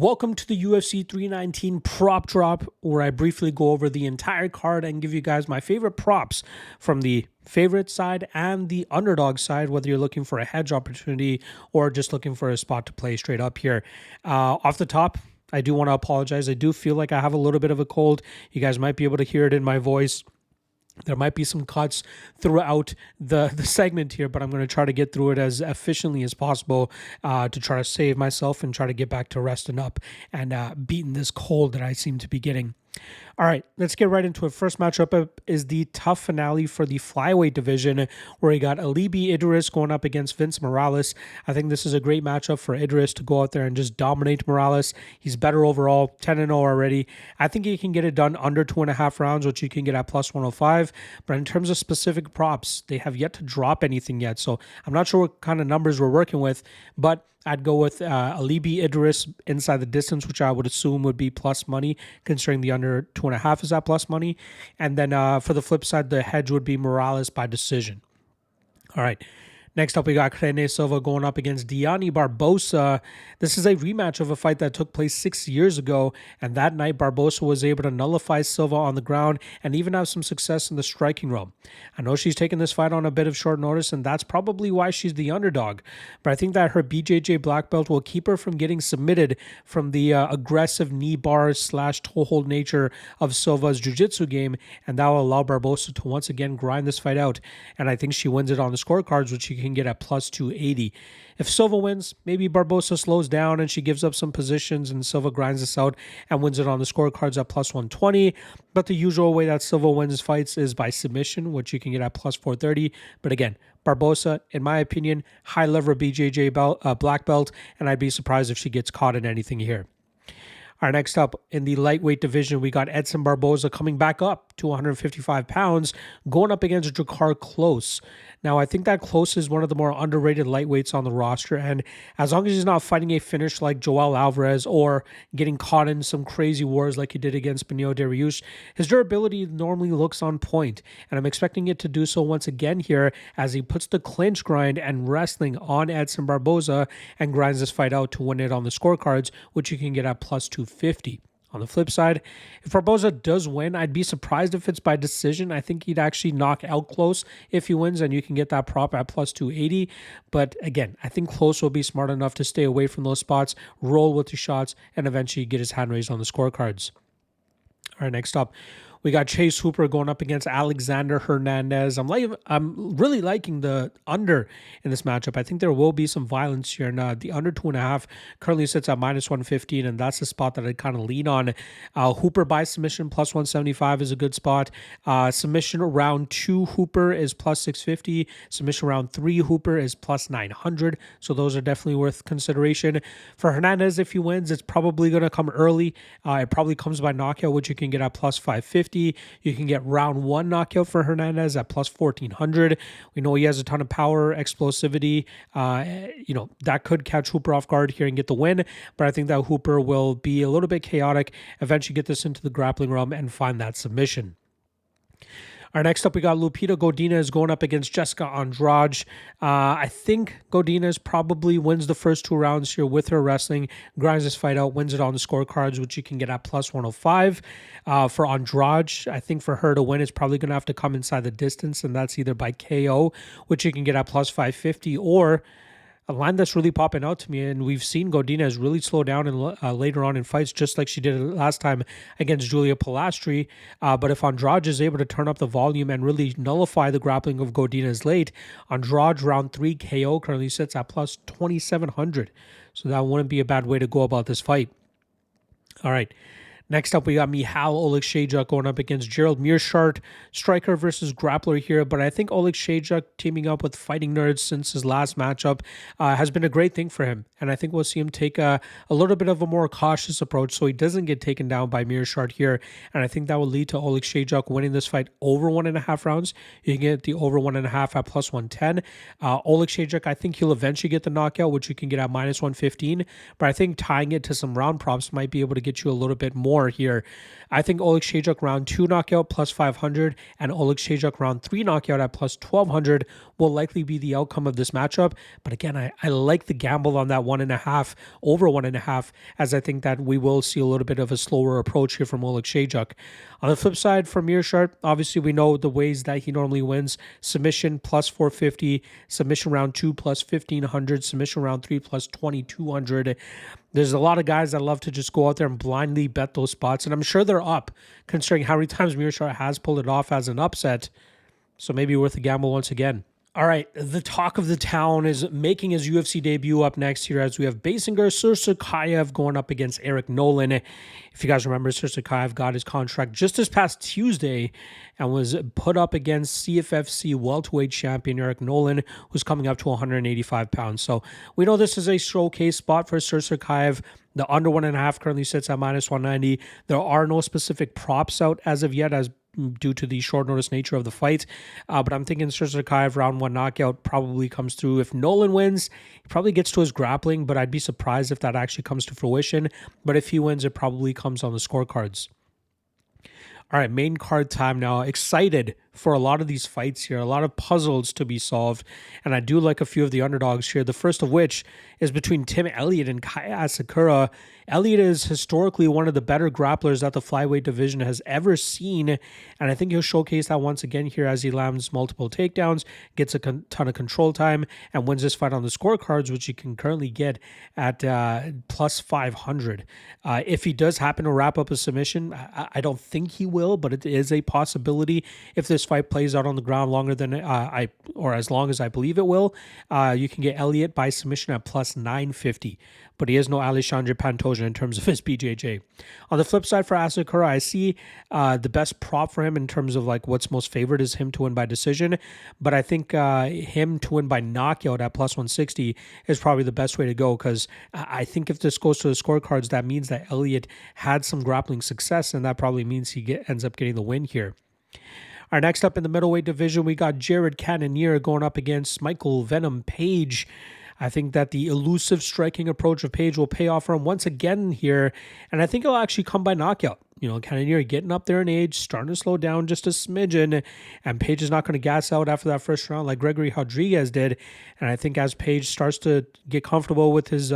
Welcome to the UFC 319 prop drop, where I briefly go over the entire card and give you guys my favorite props from the favorite side and the underdog side, whether you're looking for a hedge opportunity or just looking for a spot to play straight up here. Off the top, I do want to apologize. I do feel like I have a little bit of a cold. You guys might be able to hear it in my voice. There might be some cuts throughout the segment here, but I'm going to try to get through it as efficiently as possible to try to save myself and try to get back to resting up and beating this cold that I seem to be getting. All right, let's get right into it. First matchup is the tough finale for the flyweight division, where you got Idiris going up against Vince Morales. I think this is a great matchup for Idiris to go out there and just dominate Morales. He's better overall, 10-0 already. I think he can get it done under 2.5 rounds, which you can get at plus 105. But in terms of specific props, they have yet to drop anything yet. So I'm not sure what kind of numbers we're working with, but I'd go with Idiris inside the distance, which I would assume would be plus money, considering the under 2.5 is at plus money. And then for the flip side, the hedge would be Morales by decision. All right. Next up, we got Silva going up against Barboza. This is a rematch of a fight that took place 6 years ago, and that night Barbosa was able to nullify Silva on the ground and even have some success in the striking realm. I know she's taken this fight on a bit of short notice, and that's probably why she's the underdog, but I think that her BJJ black belt will keep her from getting submitted from the aggressive knee bar / toe hold nature of Silva's jiu-jitsu game, and that will allow Barbosa to once again grind this fight out, and I think she wins it on the scorecards, which you can get at plus 280. If Silva wins, maybe Barbosa slows down and she gives up some positions and Silva grinds this out and wins it on the scorecards at plus 120. But the usual way that Silva wins fights is by submission, which you can get at plus 430. But again, Barbosa, in my opinion, high level BJJ black belt, and I'd be surprised if she gets caught in anything here. All right, next up in the lightweight division, we got Edson Barboza coming back up to 155 pounds, going up against Klose. Now, I think that Klose is one of the more underrated lightweights on the roster, and as long as he's not fighting a finish like Joel Alvarez or getting caught in some crazy wars like he did against Beneil Dariush, his durability normally looks on point, and I'm expecting it to do so once again here as he puts the clinch grind and wrestling on Edson Barboza and grinds this fight out to win it on the scorecards, which you can get at plus 250. On the flip side, if Barboza does win, I'd be surprised if it's by decision. I think he'd actually knock out Klose if he wins, and you can get that prop at plus 280. But again, I think Klose will be smart enough to stay away from those spots, roll with the shots, and eventually get his hand raised on the scorecards. All right, next up, we got Chase Hooper going up against Alexander Hernandez. I'm really liking the under in this matchup. I think there will be some violence here. And the under 2.5 currently sits at minus 115, and that's the spot that I kind of lean on. Hooper by submission plus 175 is a good spot. Submission round 2 Hooper is plus 650. Submission round 3 Hooper is plus 900. So those are definitely worth consideration. For Hernandez, if he wins, it's probably going to come early. It probably comes by knockout, which you can get at plus 550. You can get round 1 knockout for Hernandez at plus 1400. We know he has a ton of power, explosivity. That could catch Hooper off guard here and get the win. But I think that Hooper will be a little bit chaotic, eventually get this into the grappling realm and find that submission. All right, next up, we got Lupita Godinez going up against Jessica Andrade. I think Godinez probably wins the first 2 rounds here with her wrestling, grinds this fight out, wins it on the scorecards, which you can get at plus 105. For Andrade, I think for her to win, it's probably going to have to come inside the distance, and that's either by KO, which you can get at plus 550, or a line that's really popping out to me, and we've seen Godinez really slow down later on in fights, just like she did last time against Julia Pilastri. But if Andrade is able to turn up the volume and really nullify the grappling of Godinez late, Andrade round 3 KO currently sits at plus 2,700. So that wouldn't be a bad way to go about this fight. All right. Next up, we got Michal Oleksiejczuk going up against Gerald Meerschaert, striker versus grappler here. But I think Oleksiejczuk teaming up with Fighting Nerds since his last matchup has been a great thing for him. And I think we'll see him take a little bit of a more cautious approach so he doesn't get taken down by Meerschaert here. And I think that will lead to Oleksiejczuk winning this fight over 1.5 rounds. You can get the over 1.5 at plus 110. Oleksiejczuk, I think he'll eventually get the knockout, which you can get at minus 115. But I think tying it to some round props might be able to get you a little bit more here. I think Oleksiejczuk round 2 knockout plus 500 and Oleksiejczuk round 3 knockout at plus 1200 will likely be the outcome of this matchup. But again, I like the gamble on that 1.5, over 1.5, as I think that we will see a little bit of a slower approach here from Oleksiejczuk. On the flip side, for Meerschaert, obviously we know the ways that he normally wins. Submission plus 450, submission round 2 plus 1500, submission round 3 plus 2200. There's a lot of guys that love to just go out there and blindly bet those spots, and I'm sure they're up, considering how many times Meerschaert has pulled it off as an upset. So maybe worth a gamble once again. All right, the talk of the town is making his UFC debut up next here, as we have Basinger Susurkaev going up against Eric Nolan. If you guys remember, Susurkaev got his contract just this past Tuesday and was put up against CFFC welterweight champion Eric Nolan, who's coming up to 185 pounds. So we know this is a showcase spot for Susurkaev. The under 1.5 currently sits at minus 190. There are no specific props out as of yet, as due to the short notice nature of the fight. But I'm thinking Susurkaev round 1 knockout probably comes through. If Nolan wins, he probably gets to his grappling, but I'd be surprised if that actually comes to fruition. But if he wins, it probably comes on the scorecards. All right, main card time now. Excited for a lot of these fights here, a lot of puzzles to be solved, and I do like a few of the underdogs here. The first of which is between Tim Elliott and Kai Asakura. Elliott is historically one of the better grapplers that the flyweight division has ever seen, and I think he'll showcase that once again here as he lands multiple takedowns, gets a ton of control time, and wins this fight on the scorecards, which you can currently get at plus 500. If he does happen to wrap up a submission, I don't think he will, but it is a possibility. If this fight plays out on the ground longer than or as long as I believe it will, you can get Elliott by submission at plus 950. But he is no Alexandre Pantoja in terms of his BJJ. On the flip side for Asakura, I see the best prop for him in terms of like what's most favored is him to win by decision. But I think him to win by knockout at plus 160 is probably the best way to go, because I think if this goes to the scorecards, that means that Elliott had some grappling success, and that probably means he ends up getting the win here. All right, next up in the middleweight division, we got Jared Cannonier going up against Michael Venom Page. I think that the elusive striking approach of Page will pay off for him once again here, and I think it'll actually come by knockout. You know, Cannonier getting up there in age, starting to slow down just a smidgen, and Page is not going to gas out after that first round like Gregory Rodriguez did. And I think as Page starts to get comfortable with his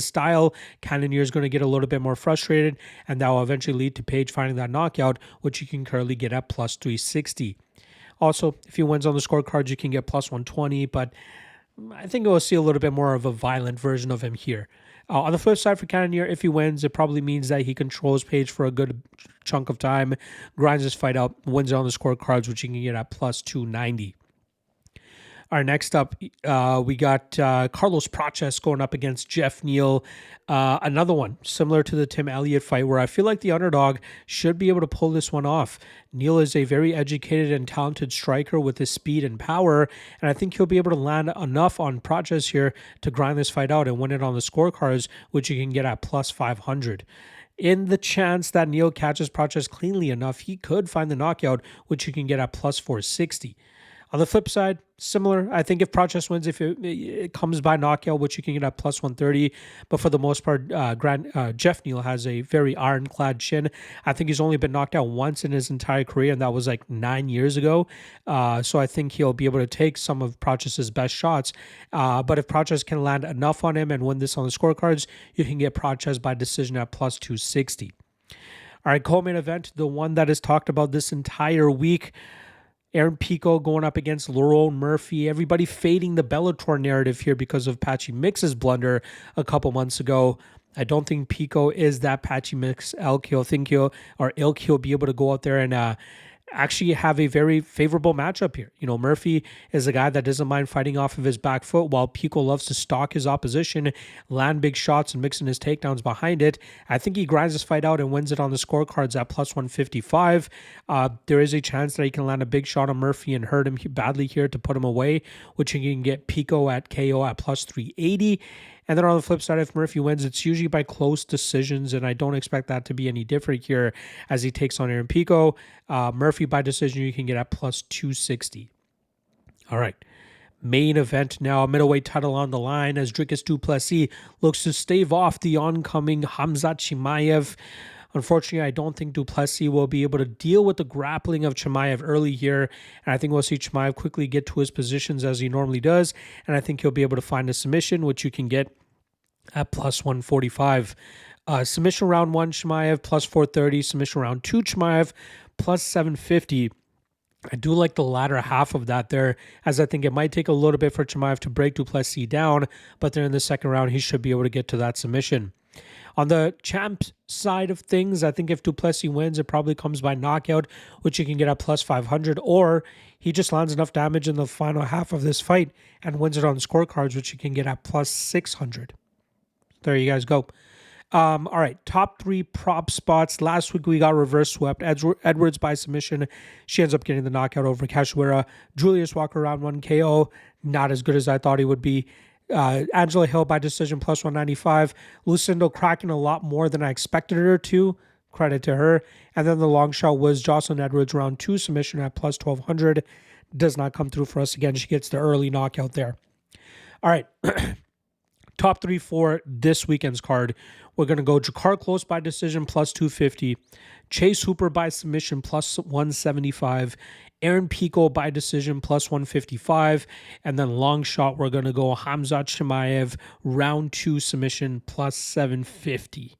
style, Cannonier is going to get a little bit more frustrated, and that will eventually lead to Page finding that knockout, which you can currently get at plus 360. Also, if he wins on the scorecards, you can get plus 120, but I think we'll see a little bit more of a violent version of him here. On the flip side for Cannonier, if he wins, it probably means that he controls Page for a good chunk of time, grinds his fight out, wins it on the scorecards, which you can get at plus 290. All right, next up, we got Carlos Prates going up against Jeff Neal. Another one similar to the Tim Elliott fight, where I feel like the underdog should be able to pull this one off. Neal is a very educated and talented striker with his speed and power, and I think he'll be able to land enough on Prates here to grind this fight out and win it on the scorecards, which you can get at plus 500. In the chance that Neal catches Prates cleanly enough, he could find the knockout, which you can get at plus 460. On the flip side, similar. I think if Prates wins, if it comes by knockout, which you can get at plus 130. But for the most part, Jeff Neal has a very ironclad chin. I think he's only been knocked out once in his entire career, and that was like 9 years ago. So I think he'll be able to take some of Prates' best shots. But if Prates can land enough on him and win this on the scorecards, you can get Prates by decision at plus 260. All right, co-main event, the one that is talked about this entire week. Aaron Pico going up against Lerone Murphy. Everybody fading the Bellator narrative here because of Patchy Mix's blunder a couple months ago. I don't think Pico is that Patchy Mix ilk. He'll be able to go out there and actually have a very favorable matchup here. You know, Murphy is a guy that doesn't mind fighting off of his back foot, while Pico loves to stalk his opposition, land big shots, and mixing his takedowns behind it. I think he grinds this fight out and wins it on the scorecards at plus 155. There is a chance that he can land a big shot on Murphy and hurt him badly here to put him away, which you can get Pico at KO at plus 380. And then on the flip side, if Murphy wins, it's usually by close decisions, and I don't expect that to be any different here as he takes on Aaron Pico. Murphy by decision, you can get at plus 260. All right. Main event now, middleweight title on the line as Dricus du Plessis looks to stave off the oncoming Khamzat Chimaev. Unfortunately, I don't think Plessis will be able to deal with the grappling of Chimaev early here, and I think we'll see Chimaev quickly get to his positions as he normally does, and I think he'll be able to find a submission, which you can get at plus 145. Submission round 1, Chimaev, plus 430. Submission round 2, Chimaev, plus 750. I do like the latter half of that there, as I think it might take a little bit for Chimaev to break Plessis down, but then in the second round, he should be able to get to that submission. On the champ side of things, I think if Plessis wins, it probably comes by knockout, which you can get at plus 500, or he just lands enough damage in the final half of this fight and wins it on scorecards, which you can get at plus 600. There you guys go. All right, top 3 prop spots. Last week we got reverse swept. Edwards by submission. She ends up getting the knockout over Cachoeira. Julius Walker round 1 KO. Not as good as I thought he would be. Angela Hill by decision plus 195. Lucinda cracking a lot more than I expected her to. Credit to her. And then the long shot was Jocelyn Edwards round 2 submission at plus 1200. Does not come through for us again. She gets the early knockout there. All right. Top 3 for this weekend's card. We're going to go Jakar Klose by decision plus 250. Chase Hooper by submission plus 175. Aaron Pico by decision plus 155. And then long shot, we're going to go Khamzat Chimaev round 2 submission plus 750.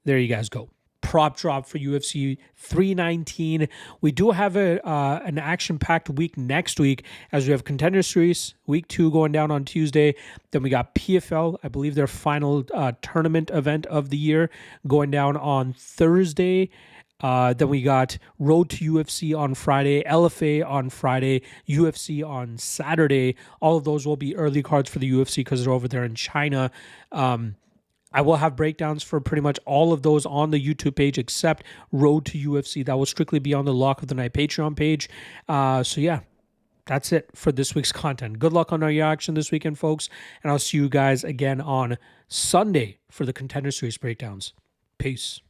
There you guys go. Prop drop for UFC 319. We do have an action-packed week next week, as we have Contender Series week 2 going down on Tuesday. Then we got PFL, I believe their final tournament event of the year, going down on Thursday. Then we got Road to UFC on Friday, LFA on Friday, UFC on Saturday. All of those will be early cards for the UFC because they're over there in China. I will have breakdowns for pretty much all of those on the YouTube page except Road to UFC. That will strictly be on the Lock of the Night Patreon page. So yeah, that's it for this week's content. Good luck on our action this weekend, folks. And I'll see you guys again on Sunday for the Contender Series breakdowns. Peace.